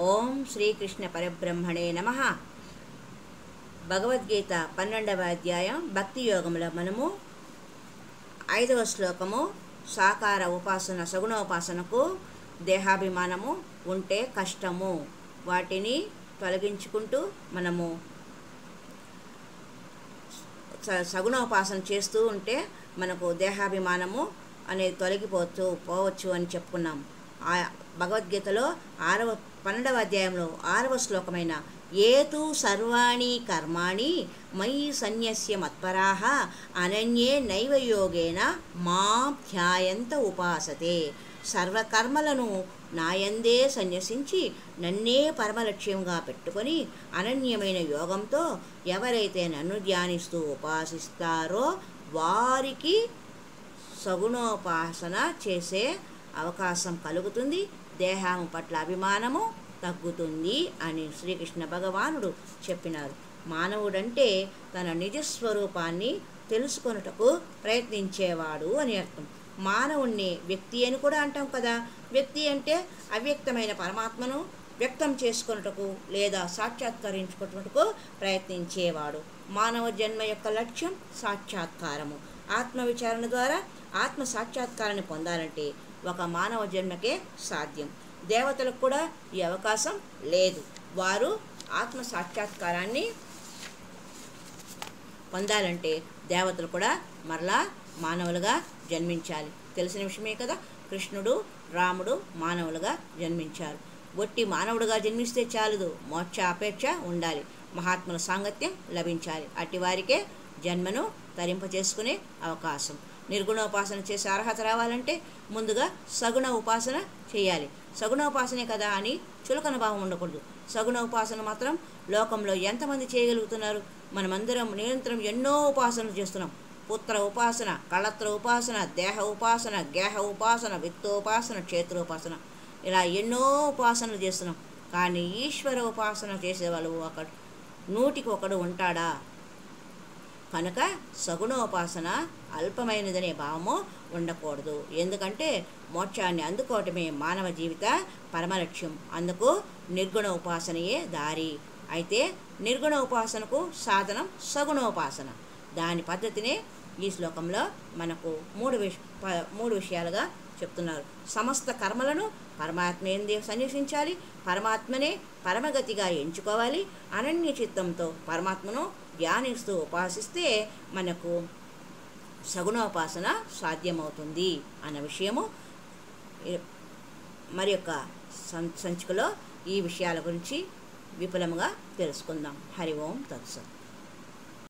ఓం శ్రీకృష్ణ పరబ్రహ్మణే నమః. భగవద్గీత 12వ అధ్యాయం భక్తి యోగంలో మనము 5వ శ్లోకము సాకార ఉపాసన సగుణోపాసనకు దేహాభిమానము ఉంటే కష్టము, వాటిని తొలగించుకుంటూ మనము సగుణోపాసన చేస్తూ ఉంటే మనకు దేహాభిమానము అనేది పోవచ్చు అని చెప్పుకున్నాం. ఆ భగవద్గీతలో 12వ అధ్యాయంలో 6వ శ్లోకమైన ఏతు సర్వాణి కర్మాణి మయి సన్యస్య మత్పరాః అనన్యే నైవ యోగేన మాం ధ్యాయంత ఉపాసతే. సర్వకర్మలను నాయందే సన్యసించి నన్నే పరమలక్ష్యంగా పెట్టుకొని అనన్యమైన యోగంతో ఎవరైతే నన్ను ధ్యానిస్తూ ఉపాసిస్తారో వారికి సగుణోపాసన చేసే అవకాశం కలుగుతుంది, దేహం పట్ల అభిమానము తగ్గుతుంది అని శ్రీకృష్ణ భగవానుడు చెప్పినారు. మానవుడంటే తన నిజస్వరూపాన్ని తెలుసుకొనుటకు ప్రయత్నించేవాడు అని అర్థం. మానవుణ్ణి వ్యక్తి అని కూడా అంటాం కదా. వ్యక్తి అంటే అవ్యక్తమైన పరమాత్మను వ్యక్తం చేసుకొనుటకు లేదా సాక్షాత్కరించుకున్నటకు ప్రయత్నించేవాడు. మానవ జన్మ యొక్క లక్ష్యం సాక్షాత్కారము. ఆత్మవిచారణ ద్వారా ఆత్మ సాక్షాత్కారాన్ని పొందాలంటే ఒక మానవ జన్మకే సాధ్యం. దేవతలకు కూడా ఈ అవకాశం లేదు. వారు ఆత్మ సాక్షాత్కారాన్ని పొందాలంటే దేవతలు కూడా మరలా మానవులుగా జన్మించాలి. తెలిసిన విషయమే కదా. కృష్ణుడు, రాముడు మానవులుగా జన్మించారు. ఒట్టి మానవుడుగా జన్మిస్తే చాలదు, మోక్ష అపేక్ష ఉండాలి, మహాత్ముల సాంగత్యం లభించాలి. అట్టి వారికే జన్మను తరింపచేసుకునే అవకాశం. నిర్గుణోపాసన చేసే అర్హత రావాలంటే ముందుగా సగుణ ఉపాసన చేయాలి. సగుణోపాసనే కదా అని చులకన భావం ఉండకూడదు. సగుణోపాసన మాత్రం లోకంలో ఎంతమంది చేయగలుగుతున్నారు? మనమందరం నిరంతరం ఎన్నో ఉపాసనలు చేస్తున్నాం. పుత్ర ఉపాసన, కళత్ర ఉపాసన, దేహ ఉపాసన, గేహ ఉపాసన, విత్తోపాసన, క్షేత్రోపాసన, ఇలా ఎన్నో ఉపాసనలు చేస్తున్నాం. కానీ ఈశ్వర ఉపాసన చేసేవాళ్ళు నూటికి ఒకడు ఉంటాడా? కనుక సగుణోపాసన అల్పమైనదనే భావము ఉండకూడదు. ఎందుకంటే మోక్షాన్ని అందుకోవటమే మానవ జీవిత పరమలక్ష్యం. అందుకు నిర్గుణ ఉపాసనయే దారి. అయితే నిర్గుణ ఉపాసనకు సాధనం సగుణోపాసన. దాని పద్ధతినే ఈ శ్లోకంలో మనకు మూడు విషయాలుగా చెప్తున్నారు. సమస్త కర్మలను పరమాత్మయందే సన్యసించాలి, పరమాత్మనే పరమగతిగా ఎంచుకోవాలి, అనన్య చిత్తంతో పరమాత్మను ధ్యానిస్తూ ఉపాసిస్తే మనకు సగుణోపాసన సాధ్యమవుతుంది అన్న విషయము మరి యొక్క సంచికలో ఈ విషయాల గురించి విపులంగా తెలుసుకుందాం. హరి ఓం తత్సత్.